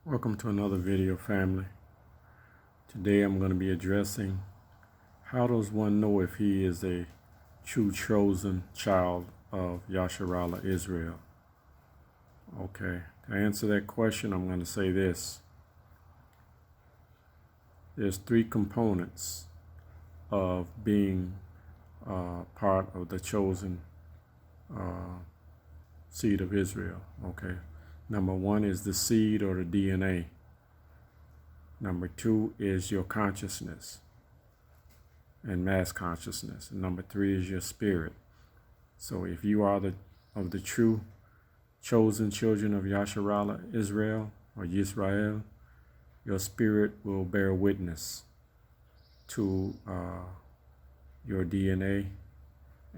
Welcome to another video, family. Today I'm going to be addressing how does one know if he is a true chosen child of Yasharahla-Yisrael. Okay, to answer that question, I'm going to say this. There's three components of being part of the chosen seed of Israel. Okay, number one is the seed or the DNA. Number two is your consciousness and mass consciousness. And number three is your spirit. So if you are of the true chosen children of Yasharahla-Yisrael or Yisrael, your spirit will bear witness to your DNA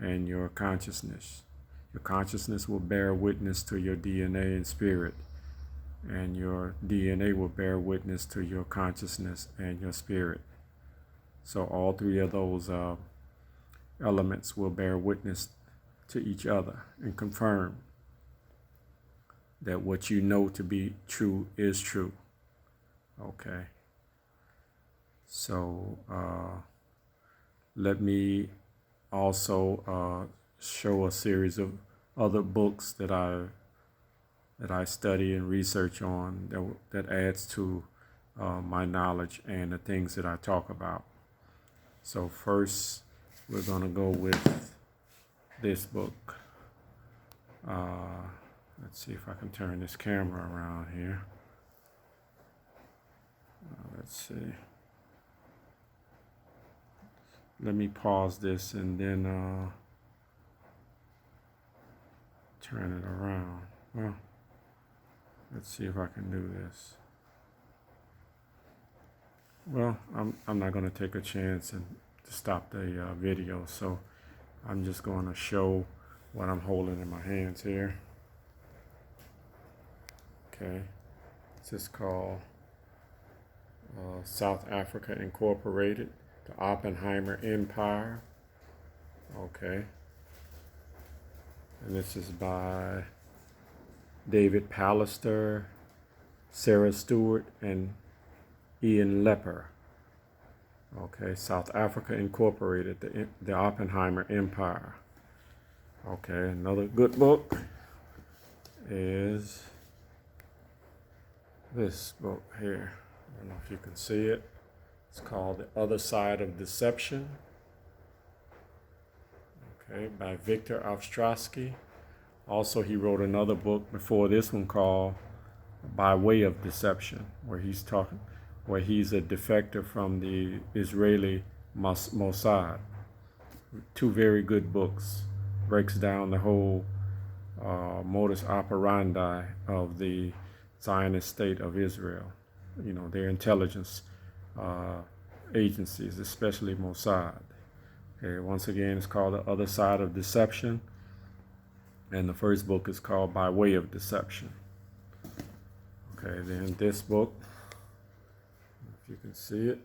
and your consciousness. Your consciousness will bear witness to your DNA and spirit, and your DNA will bear witness to your consciousness and your spirit. So all three of those elements will bear witness to each other and confirm that what you know to be true is true. Okay. So let me also show a series of other books that I study and research on that adds to my knowledge and the things that I talk about. So first, we're going to go with this book. Let's see if I can turn this camera around here. Let's see. Let me pause this and then turn it around. Well, let's see if I can do this. Well, I'm not going to take a chance and stop the video, so I'm just going to show what I'm holding in my hands here. Okay, this is called South Africa Incorporated, the Oppenheimer Empire. Okay, and this is by David Pallister, Sarah Stewart, and Ian Lepper. Okay, South Africa Incorporated, the Oppenheimer Empire. Okay, another good book is this book here. I don't know if you can see it. It's called The Other Side of Deception. Okay, by Victor Ostrowski. Also, he wrote another book before this one called By Way of Deception, where he's a defector from the Israeli Mossad. Two very good books. Breaks down the whole modus operandi of the Zionist state of Israel. You know, their intelligence agencies, especially Mossad. Okay, once again, it's called The Other Side of Deception. And the first book is called By Way of Deception. Okay, then this book, if you can see it,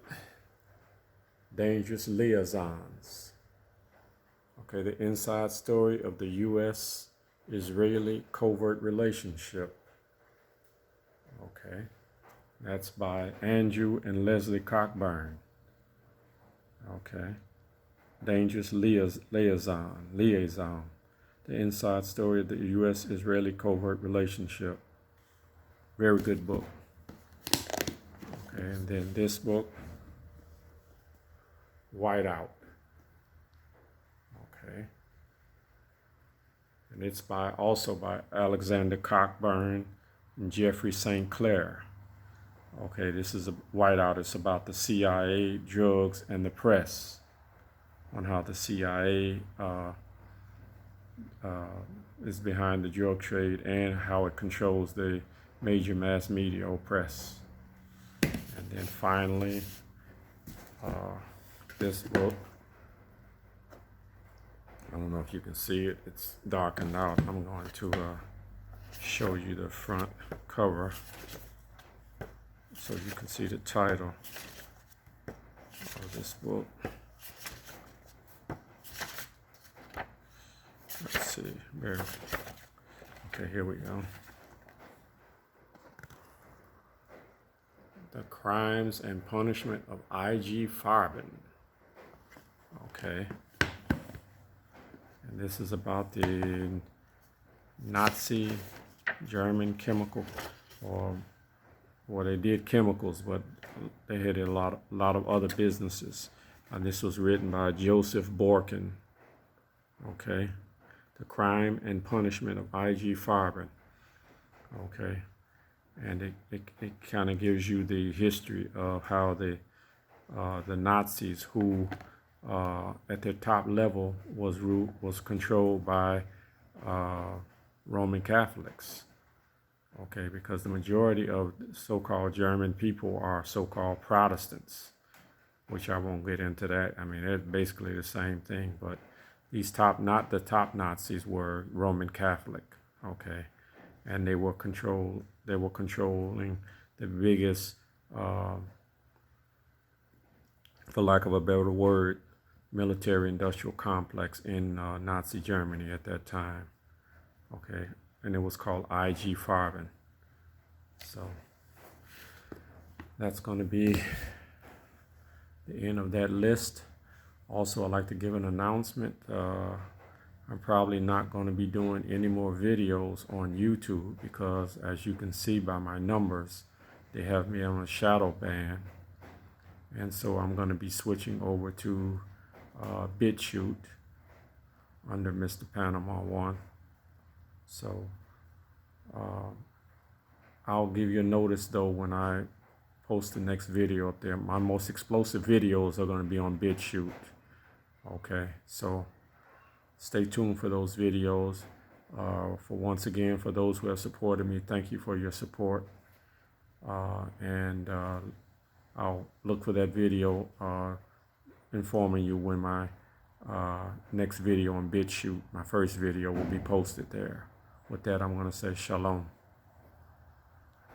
Dangerous Liaisons. Okay, the inside story of the U.S.-Israeli covert relationship. Okay, that's by Andrew and Leslie Cockburn. Okay, Dangerous Liaison. The inside story of the U.S.-Israeli covert relationship. Very good book. Okay, and then this book, Whiteout. Okay, and it's also by Alexander Cockburn and Jeffrey St. Clair. Okay, this is a Whiteout. It's about the CIA, drugs, and the press, on how the CIA is behind the drug trade and how it controls the major mass media or press. And then finally, this book, I don't know if you can see it, it's darkened out. I'm going to show you the front cover so you can see the title of this book. Let's see, okay, here we go. The Crimes and Punishment of I.G. Farben. Okay. And this is about the Nazi German chemical, or well, they did chemicals, but they had a lot of other businesses. And this was written by Joseph Borkin. Okay. The Crime and Punishment of I.G. Farben. Okay. And it kind of gives you the history of how the Nazis, who at their top level was controlled by Roman Catholics. Okay, because the majority of so-called German people are so-called Protestants, which I won't get into that. I mean, they're basically the same thing, but not the top Nazis were Roman Catholic. Okay, and they were controlling the biggest, for lack of a better word, military-industrial complex in Nazi Germany at that time. Okay, and it was called I.G. Farben. So that's going to be the end of that list. Also, I'd like to give an announcement. I'm probably not going to be doing any more videos on YouTube because, as you can see by my numbers, they have me on a shadow ban. And so I'm going to be switching over to BitChute under Mr. Panama 1. So I'll give you a notice though when I post the next video up there. My most explosive videos are going to be on BitChute. Okay, so stay tuned for those videos. Once again, for those who have supported me, thank you for your support. And I'll look for that video informing you when my next video on BitChute, my first video, will be posted there. With that, I'm going to say shalom.